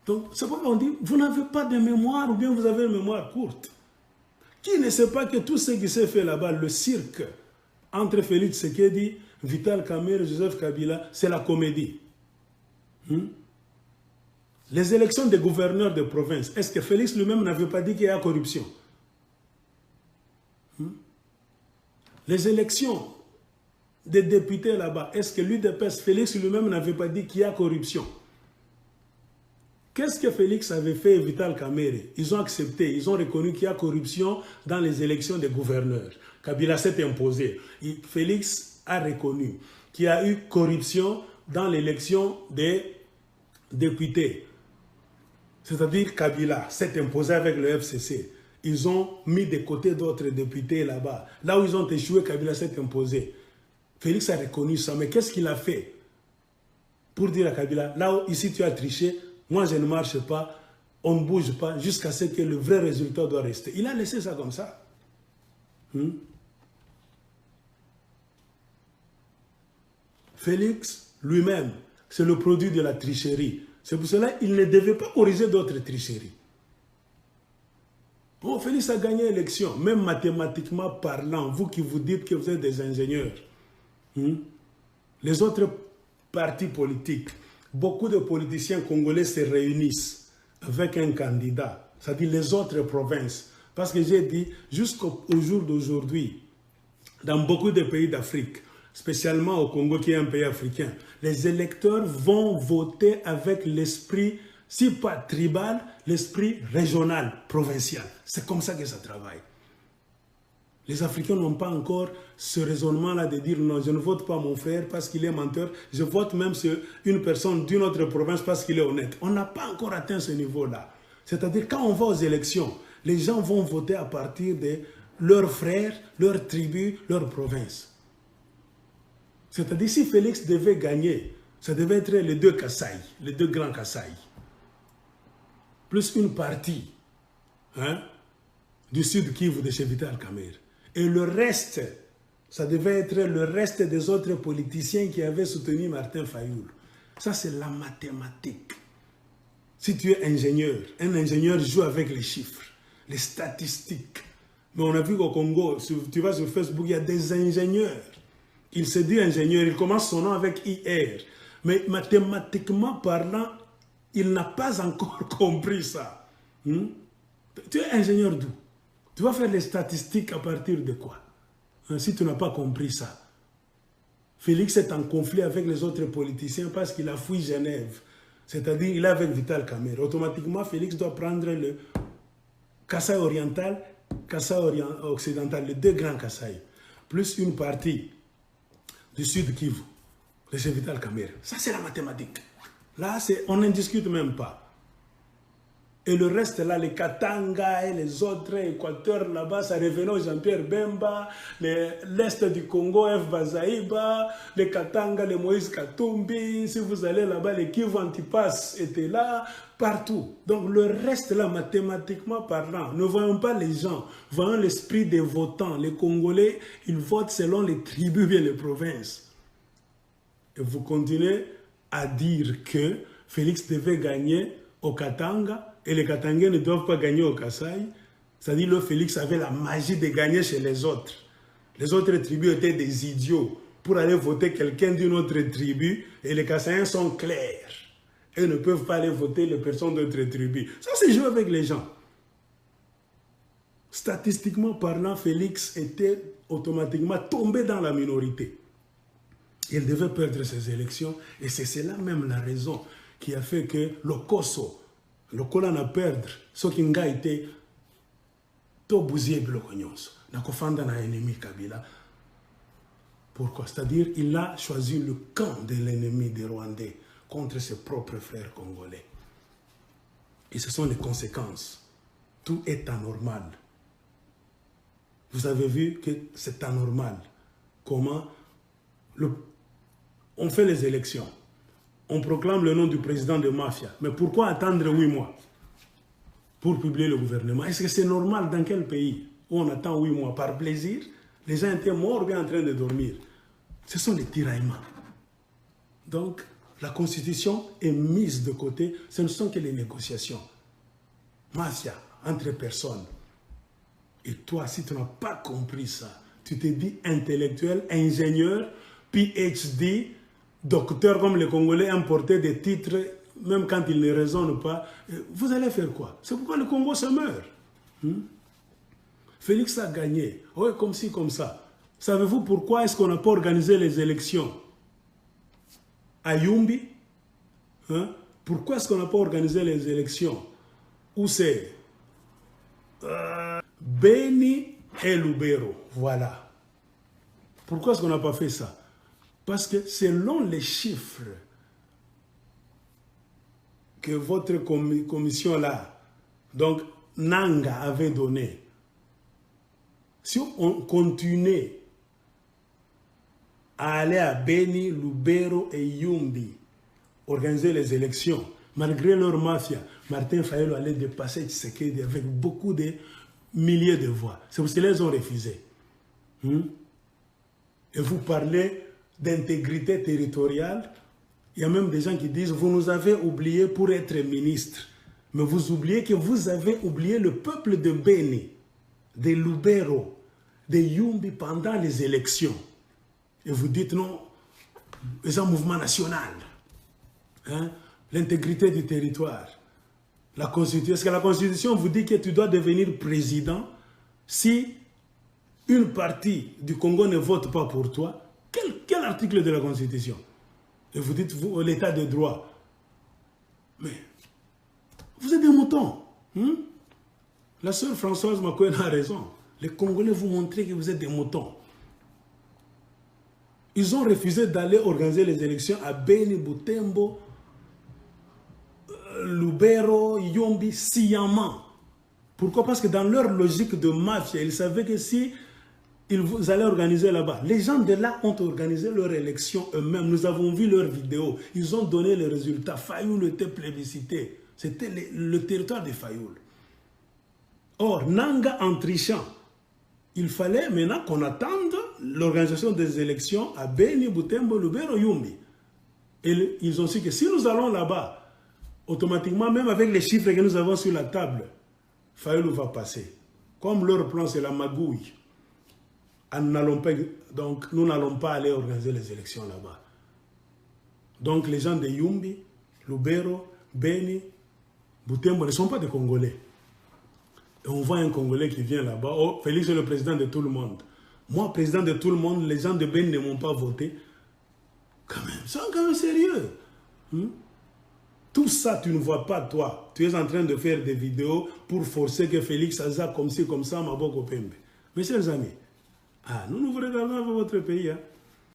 Donc, c'est pourquoi on dit, vous n'avez pas de mémoire ou bien vous avez une mémoire courte. Qui ne sait pas que tout ce qui s'est fait là-bas, le cirque, entre Félix Tshisekedi, Vital Kamerhe, Joseph Kabila, c'est la comédie. Les élections des gouverneurs de province, est-ce que Félix lui-même n'avait pas dit qu'il y a corruption? Les élections des députés là-bas, est-ce que l'UDPS, Félix lui-même n'avait pas dit qu'il y a corruption? Qu'est-ce que Félix avait fait et Vital Kamerhe? Ils ont accepté, ils ont reconnu qu'il y a corruption dans les élections des gouverneurs. Kabila s'est imposé. Félix a reconnu qu'il y a eu corruption dans l'élection des députés. C'est-à-dire Kabila s'est imposé avec le FCC. Ils ont mis de côté d'autres députés là-bas. Là où ils ont échoué, Kabila s'est imposé. Félix a reconnu ça, mais qu'est-ce qu'il a fait pour dire à Kabila, là où ici tu as triché, moi je ne marche pas, on ne bouge pas jusqu'à ce que le vrai résultat doit rester. Il a laissé ça comme ça. Félix lui-même, c'est le produit de la tricherie. C'est pour cela qu'il ne devait pas corriger d'autres tricheries. Bon, Félix a gagné l'élection, même mathématiquement parlant, vous qui vous dites que vous êtes des ingénieurs. Les autres partis politiques, beaucoup de politiciens congolais se réunissent avec un candidat, c'est-à-dire les autres provinces. Parce que j'ai dit, jusqu'au jour d'aujourd'hui, dans beaucoup de pays d'Afrique, spécialement au Congo qui est un pays africain, les électeurs vont voter avec l'esprit, si pas tribal, l'esprit régional, provincial. C'est comme ça que ça travaille. Les Africains n'ont pas encore ce raisonnement-là de dire non, je ne vote pas mon frère parce qu'il est menteur, je vote même sur une personne d'une autre province parce qu'il est honnête. On n'a pas encore atteint ce niveau-là. C'est-à-dire quand on va aux élections, les gens vont voter à partir de leurs frères, leurs tribus, leur province. C'est-à-dire si Félix devait gagner, ça devait être les deux Kasaï, les deux grands Kasaï, plus une partie du sud Kivu de chez Vital Kamerhe. Et le reste, ça devait être le reste des autres politiciens qui avaient soutenu Martin Fayoul. Ça, c'est la mathématique. Si tu es ingénieur, un ingénieur joue avec les chiffres, les statistiques. Mais on a vu qu'au Congo, tu vas sur Facebook, il y a des ingénieurs. Il se dit ingénieur, il commence son nom avec IR. Mais mathématiquement parlant, il n'a pas encore compris ça. Tu es ingénieur d'où? Tu vas faire les statistiques à partir de quoi? Si tu n'as pas compris ça. Félix est en conflit avec les autres politiciens parce qu'il a fui Genève. C'est-à-dire il est avec Vital Kamerhe. Automatiquement, Félix doit prendre le Kasaï oriental, Kasaï occidental, les deux grands Kasaï, plus une partie du sud Kivu, de chez Vital Kamerhe. Ça, c'est la mathématique. Là, on n'en discute même pas. Et le reste là, les Katanga et les autres Équateurs là-bas, ça revenait au Jean-Pierre Bemba, l'Est du Congo, F. Bazaïba, les Katanga, les Moïse Katumbi, si vous allez là-bas, les Kivu Antipas étaient là, partout. Donc le reste là, mathématiquement parlant, ne voyons pas les gens, voyons l'esprit des votants. Les Congolais, ils votent selon les tribus et les provinces. Et vous continuez à dire que Félix devait gagner au Katanga, et les Katangais ne doivent pas gagner au Kasaï. C'est-à-dire que Félix avait la magie de gagner chez les autres. Les autres tribus étaient des idiots pour aller voter quelqu'un d'une autre tribu. Et les Kasaïens sont clairs. Ils ne peuvent pas aller voter les personnes d'autres tribus. Ça, c'est jouer avec les gens. Statistiquement parlant, Félix était automatiquement tombé dans la minorité. Il devait perdre ses élections. Et c'est cela même la raison qui a fait que le Koso, le Kolan a perdre, ce qui a été tout bousillé de l'Okonyonso. N'a pas fait un ennemi Kabila. Pourquoi? C'est-à-dire qu'il a choisi le camp de l'ennemi des Rwandais contre ses propres frères congolais. Et ce sont les conséquences. Tout est anormal. Vous avez vu que c'est anormal. Comment on fait les élections. On proclame le nom du président de mafia. Mais pourquoi attendre 8 mois pour publier le gouvernement? Est-ce que c'est normal dans quel pays où on attend 8 mois par plaisir? Les gens étaient morts ou bien en train de dormir. Ce sont des tiraillements. Donc, La constitution est mise de côté. Ce ne sont que les négociations. Mafia, entre personnes. Et toi, si tu n'as pas compris ça, tu te dis intellectuel, ingénieur, PhD, docteur comme les Congolais importés des titres, même quand ils ne raisonnent pas. Vous allez faire quoi? C'est pourquoi le Congo se meurt. Félix a gagné. Oui, comme ci, comme ça. Savez-vous pourquoi est-ce qu'on n'a pas organisé les élections à Yumbi? Pourquoi est-ce qu'on n'a pas organisé les élections où c'est Beni et Lubero? Voilà. Pourquoi est-ce qu'on n'a pas fait ça? Parce que selon les chiffres que votre commission-là, donc Nanga avait donné, si on continuait à aller à Beni, Lubero et Yumbi, organiser les élections, malgré leur mafia, Martin Fayulu allait dépasser Tshisekedi avec beaucoup de milliers de voix. C'est parce qu'ils les ont refusé. Et vous parlez d'intégrité territoriale. Il y a même des gens qui disent, vous nous avez oubliés pour être ministre. Mais vous oubliez que vous avez oublié le peuple de Beni, de Lubero, de Yumbi pendant les élections. Et vous dites non, c'est un mouvement national. L'intégrité du territoire. La Constitution. Est-ce que la Constitution vous dit que tu dois devenir président si une partie du Congo ne vote pas pour toi? Quel article de la Constitution? Et vous dites, l'état de droit. Mais vous êtes des moutons. La sœur Françoise Makouen a raison. Les Congolais vous montrent que vous êtes des moutons. Ils ont refusé d'aller organiser les élections à Beni, Butembo, Lubero, Yumbi, sciemment. Pourquoi? Parce que dans leur logique de mafia, ils savaient que si ils allaient organiser là-bas, les gens de là ont organisé leur élection eux-mêmes. Nous avons vu leurs vidéos. Ils ont donné les résultats. Fayulu était plébiscité. C'était le territoire de Fayulu. Or, Nanga en trichant, il fallait maintenant qu'on attende l'organisation des élections à Beni, Butembo, Lubero, Yumbi. Et ils ont su que si nous allons là-bas, automatiquement, même avec les chiffres que nous avons sur la table, Fayulu va passer. Comme leur plan, c'est la magouille. Donc, nous n'allons pas aller organiser les élections là-bas. Donc, les gens de Yumbi, Lubero, Beni, Butembo ne sont pas des Congolais. Et on voit un Congolais qui vient là-bas. Oh, Félix est le président de tout le monde. Moi, président de tout le monde, les gens de Beni ne m'ont pas voté. Quand même, c'est quand même sérieux. Tout ça, tu ne vois pas, toi. Tu es en train de faire des vidéos pour forcer que Félix Aza comme ci, comme ça, Maboko Pembe. Mes chers amis, nous vous regardons avec votre pays.